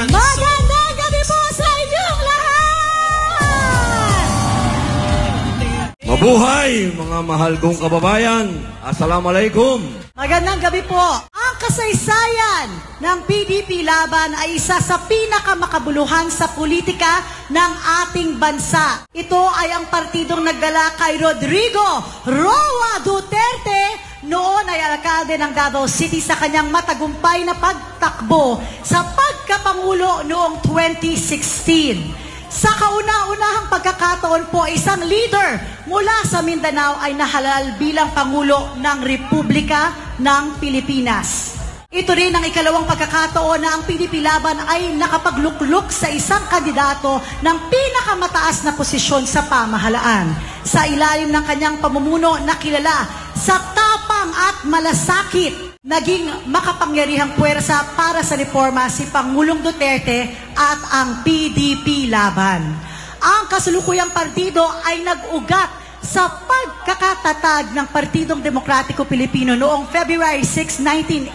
chance. Magandang gabi po sa inyong lahat! Mabuhay mga mahal kong kababayan. Assalamualaikum. Magandang gabi po. Ang kasaysayan ng PDP Laban ay isa sa pinakamakabuluhan sa politika ng ating bansa. Ito ay ang partidong nagdala kay Rodrigo Roa Duterte, noon ay alkalde ng Davao City, sa kanyang matagumpay na pagtakbo sa pagkapangulo noong 2016. Sa kauna-unahang pagkakataon po, isang leader mula sa Mindanao ay nahalal bilang Pangulo ng Republika ng Pilipinas. Ito rin ang ikalawang pagkakataon na ang PDP Laban ay nakapaglukluk sa isang kandidato ng pinakamataas na posisyon sa pamahalaan. Sa ilalim ng kanyang pamumuno na kilala sa tapang at malasakit, naging makapangyarihang puwersa para sa reforma si Pangulong Duterte at ang PDP Laban. Ang kasulukuyang partido ay nag-ugat sa pagkakatatag ng Partidong Demokratiko Pilipino noong February 6,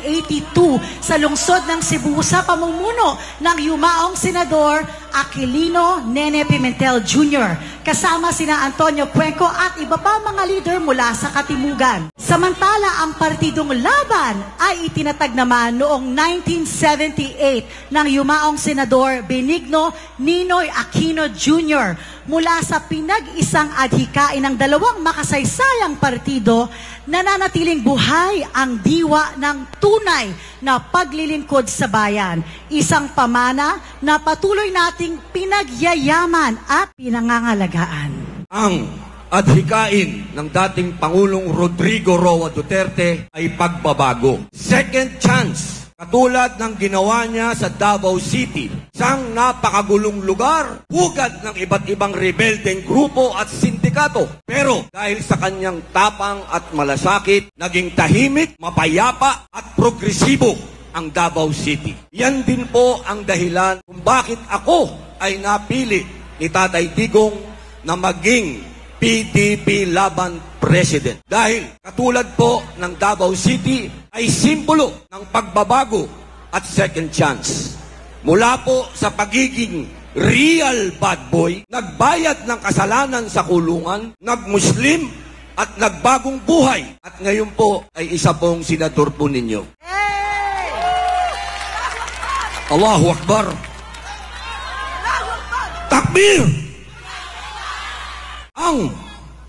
1982 sa lungsod ng Cebu sa pamumuno ng yumaong Senador Aquilino Nene Pimentel Jr. kasama sina Antonio Cuenco at iba pa mga leader mula sa Katimugan. Samantala, ang Partidong Laban ay itinatag naman noong 1978 ng yumaong Senador Benigno Ninoy Aquino Jr. mula sa pinag-isang adhikain ng dalawang makasaysayang partido. Nananatiling buhay ang diwa ng tunay na paglilingkod sa bayan. Isang pamana na patuloy nating pinagyayaman at pinangangalagaan. Ang adhikain ng dating Pangulong Rodrigo Roa Duterte ay pagbabago. Second chance. Katulad ng ginawa niya sa Davao City, isang napakagulong lugar, hugad ng iba't ibang rebeldeng grupo at sindikato. Pero dahil sa kanyang tapang at malasakit, naging tahimik, mapayapa at progresibo ang Davao City. Yan din po ang dahilan kung bakit ako ay napili ni Tatay Digong na maging PDP Laban President. Dahil katulad po ng Davao City ay simbolo ng pagbabago at second chance. Mula po sa pagiging real bad boy, nagbayad ng kasalanan sa kulungan, nagmuslim at nagbagong buhay. At ngayon po ay isa pong senador po ninyo. Hey! Allahu Akbar! Takbir! Ang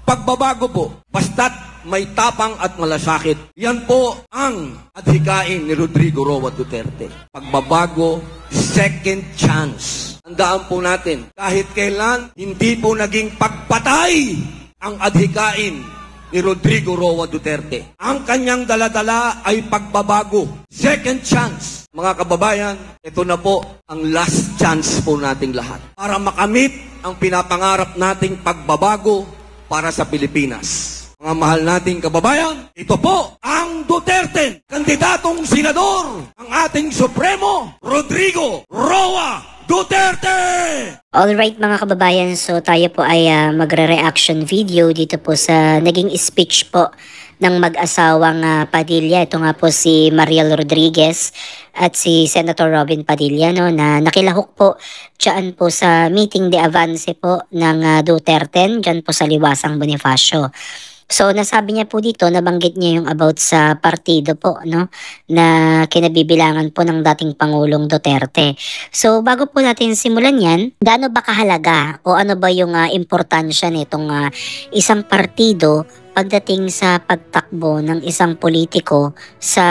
pagbabago po, basta't may tapang at malasakit, yan po ang adhikain ni Rodrigo Roa Duterte. Pagbabago, second chance. Tandaan po natin, kahit kailan, hindi po naging pagpatay ang adhikain ni Rodrigo Roa Duterte. Ang kanyang daladala ay pagbabago, second chance. Mga kababayan, ito na po ang last chance po nating lahat para makamit ang pinapangarap nating pagbabago para sa Pilipinas. Mga mahal nating kababayan, ito po ang Duterte, kandidatong senador, ang ating Supremo, Rodrigo Roa Duterte! Alright mga kababayan, so tayo po ay magre-reaction video dito po sa naging speech po ng mag-asawang Padilla. Ito nga po si Mariel Rodriguez at si Senator Robin Padilla, no, na nakilahok po dyan po sa meeting de avance po ng Duterte, dyan po sa Liwasang Bonifacio. So nasabi niya po dito, nabanggit niya yung about sa partido po, no, na kinabibilangan po ng dating Pangulong Duterte. So bago po natin simulan yan, gaano ba kahalaga o ano ba yung importansya nitong isang partido pagdating sa pagtakbo ng isang politiko sa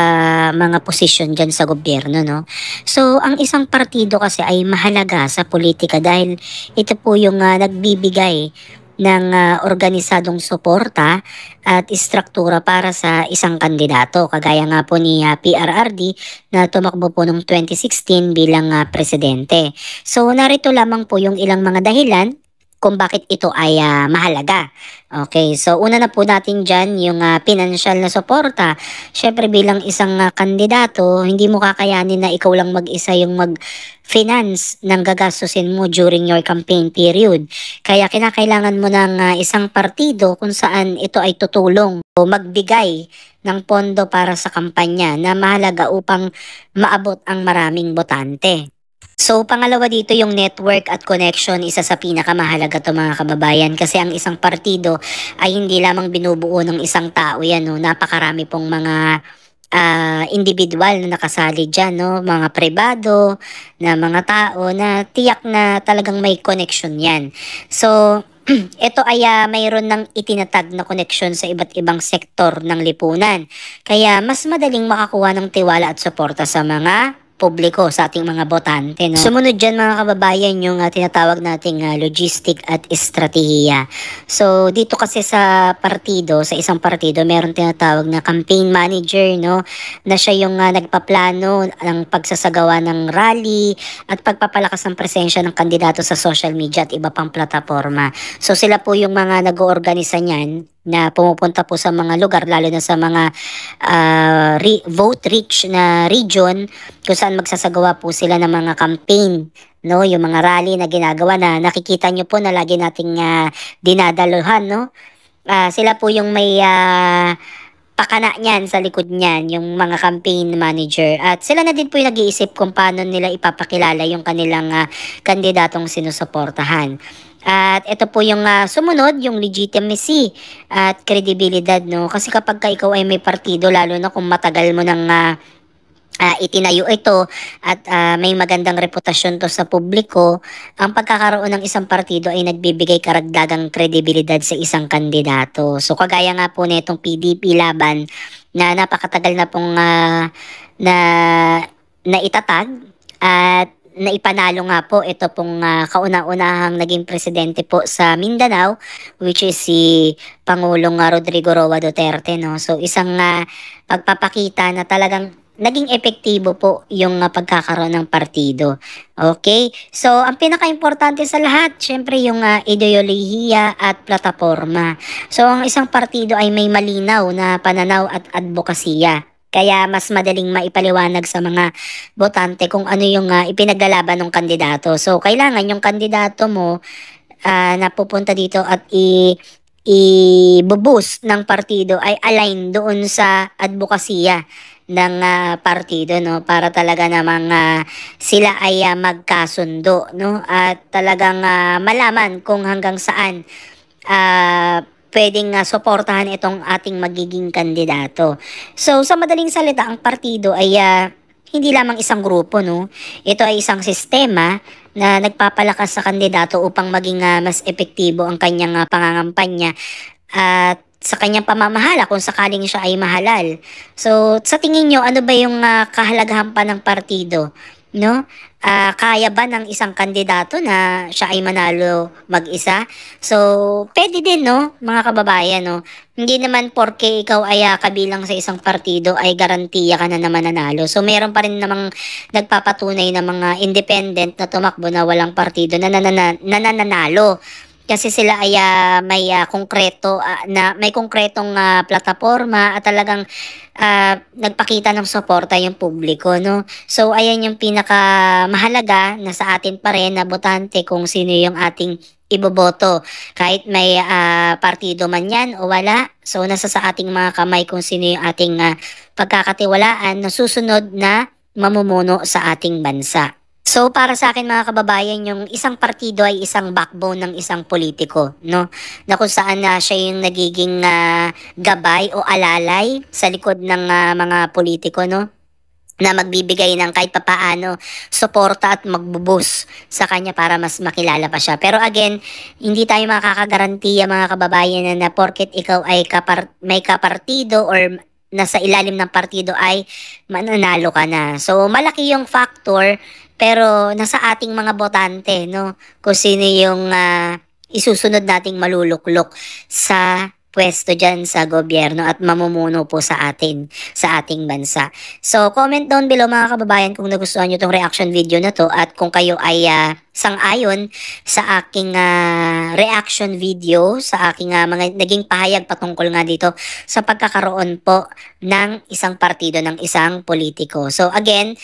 mga posisyon dyan sa gobyerno, no? So, ang isang partido kasi ay mahalaga sa politika dahil ito po yung nagbibigay ng organisadong suporta at istruktura para sa isang kandidato. Kagaya nga po ni PRRD na tumakbo po noong 2016 bilang presidente. So, narito lamang po yung ilang mga dahilan kung bakit ito ay mahalaga. Okay, so una na po natin dyan yung financial na suporta. Syempre bilang isang kandidato, hindi mo kakayanin na ikaw lang mag-isa yung mag-finance ng gagastusin mo during your campaign period. Kaya kinakailangan mo ng isang partido kung saan ito ay tutulong o magbigay ng pondo para sa kampanya na mahalaga upang maabot ang maraming botante. So, pangalawa dito yung network at connection, isa sa pinakamahalaga to mga kababayan kasi ang isang partido ay hindi lamang binubuo ng isang tao yan, no? Napakarami pong mga individual na nakasali dyan, no? Mga pribado na mga tao na tiyak na talagang may connection yan. So, ito ay mayroon ng itinatag na connection sa iba't ibang sektor ng lipunan. Kaya mas madaling makakuha ng tiwala at suporta sa mga publiko, sa ating mga botante. No? Sumunod dyan mga kababayan yung tinatawag nating logistic at estratehiya. So dito kasi sa partido, sa isang partido, meron tinatawag na campaign manager, no? Na siya yung nagpaplano ng pagsasagawa ng rally at pagpapalakas ng presensya ng kandidato sa social media at iba pang plataforma. So sila po yung mga nag-oorganisa niyan na pumupunta po sa mga lugar, lalo na sa mga vote-rich na region kung saan magsasagawa po sila ng mga campaign, no? Yung mga rally na ginagawa na nakikita nyo po na lagi nating dinadaluhan, no? Sila po yung may pakana niyan sa likod niyan, yung mga campaign manager. At sila na din po yung nag-iisip kung paano nila ipapakilala yung kanilang kandidatong sinusuportahan. At ito po yung sumunod, yung legitimacy at kredibilidad, no? Kasi kapag ikaw ay may partido, lalo na kung matagal mo nang itinayo ito at may magandang reputasyon to sa publiko, ang pagkakaroon ng isang partido ay nagbibigay karagdagang kredibilidad sa isang kandidato. So kagaya nga po nitong PDP Laban na napakatagal na pong na itatag at naipanalo nga po ito pong kauna-unahang naging presidente po sa Mindanao, which is si Pangulong Rodrigo Roa Duterte, no? So isang pagpapakita na talagang naging epektibo po yung pagkakaroon ng partido. Okay? So ang pinaka-importante sa lahat, syempre yung ideolohiya at plataforma. So ang isang partido ay may malinaw na pananaw at advokasya. Kaya mas madaling maipaliwanag sa mga botante kung ano yung ipinaglalaban ng kandidato. So, kailangan yung kandidato mo na pupunta dito at i-boost ng partido ay align doon sa advokasya ng partido, no? Para talaga namang sila ay magkasundo, no? At talagang malaman kung hanggang saan pwedeng suportahan itong ating magiging kandidato. So, sa madaling salita, ang partido ay hindi lamang isang grupo, no? Ito ay isang sistema na nagpapalakas sa kandidato upang maging mas epektibo ang kanyang pangangampanya at sa kanyang pamamahala kung sakaling siya ay mahalal. So, sa tingin nyo, ano ba yung kahalagahan pa ng partido? No? Kaya ba ng isang kandidato na siya ay manalo mag-isa? So, pwede din, no, mga kababayan, no? Hindi naman porke ikaw ay kabilang sa isang partido ay garantiya ka na naman nanalo. So, meron pa rin namang nagpapatunay na mga independent na tumakbo na walang partido na nananalo. Kasi sila ay may konkreto na may konkretong plataforma at talagang nagpakita ng suporta yung publiko, no? So ayan yung pinakamahalaga na sa atin pa rin na botante kung sino yung ating iboboto. Kahit may partido man yan o wala, so nasa sa ating mga kamay kung sino yung ating pagkakatiwalaan na susunod na mamumuno sa ating bansa. So para sa akin mga kababayan, yung isang partido ay isang backbone ng isang politiko, no? Na kung saan siya yung nagiging gabay o alalay sa likod ng mga politiko, no? Na magbibigay ng kahit papaano suporta at magbubus sa kanya para mas makilala pa siya. Pero again, hindi tayo makakagarantiya mga kababayan na porket ikaw ay may kapartido or nasa ilalim ng partido ay mananalo ka na. So malaki yung factor, pero nasa ating mga botante, no? Kung sino yung isusunod nating maluluklok sa pwesto dyan sa gobyerno at mamumuno po sa atin, sa ating bansa. So, comment down below mga kababayan kung nagustuhan nyo itong reaction video na to at kung kayo ay sang-ayon sa aking reaction video, sa aking mga naging pahayag patungkol nga dito sa pagkakaroon po ng isang partido, ng isang politiko. So, again,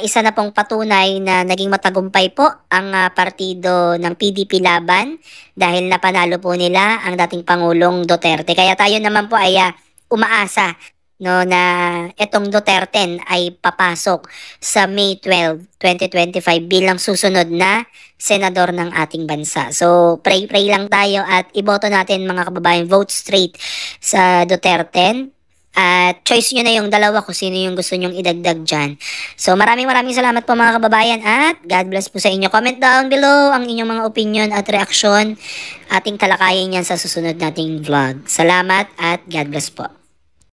isa na pong patunay na naging matagumpay po ang partido ng PDP Laban dahil napanalo po nila ang dating Pangulong Duterte. Kaya tayo naman po ay umaasa no, na etong Duterte ay papasok sa May 12, 2025 bilang susunod na senador ng ating bansa. So, pray lang tayo at iboto natin mga kababayan, vote straight sa Duterte. At choice nyo na yung dalawa kung sino yung gusto nyong idagdag dyan. So maraming salamat po mga kababayan at God bless po sa inyo. Comment down below ang inyong mga opinion at reaksyon. Ating talakayin yan sa susunod nating vlog. Salamat at God bless po.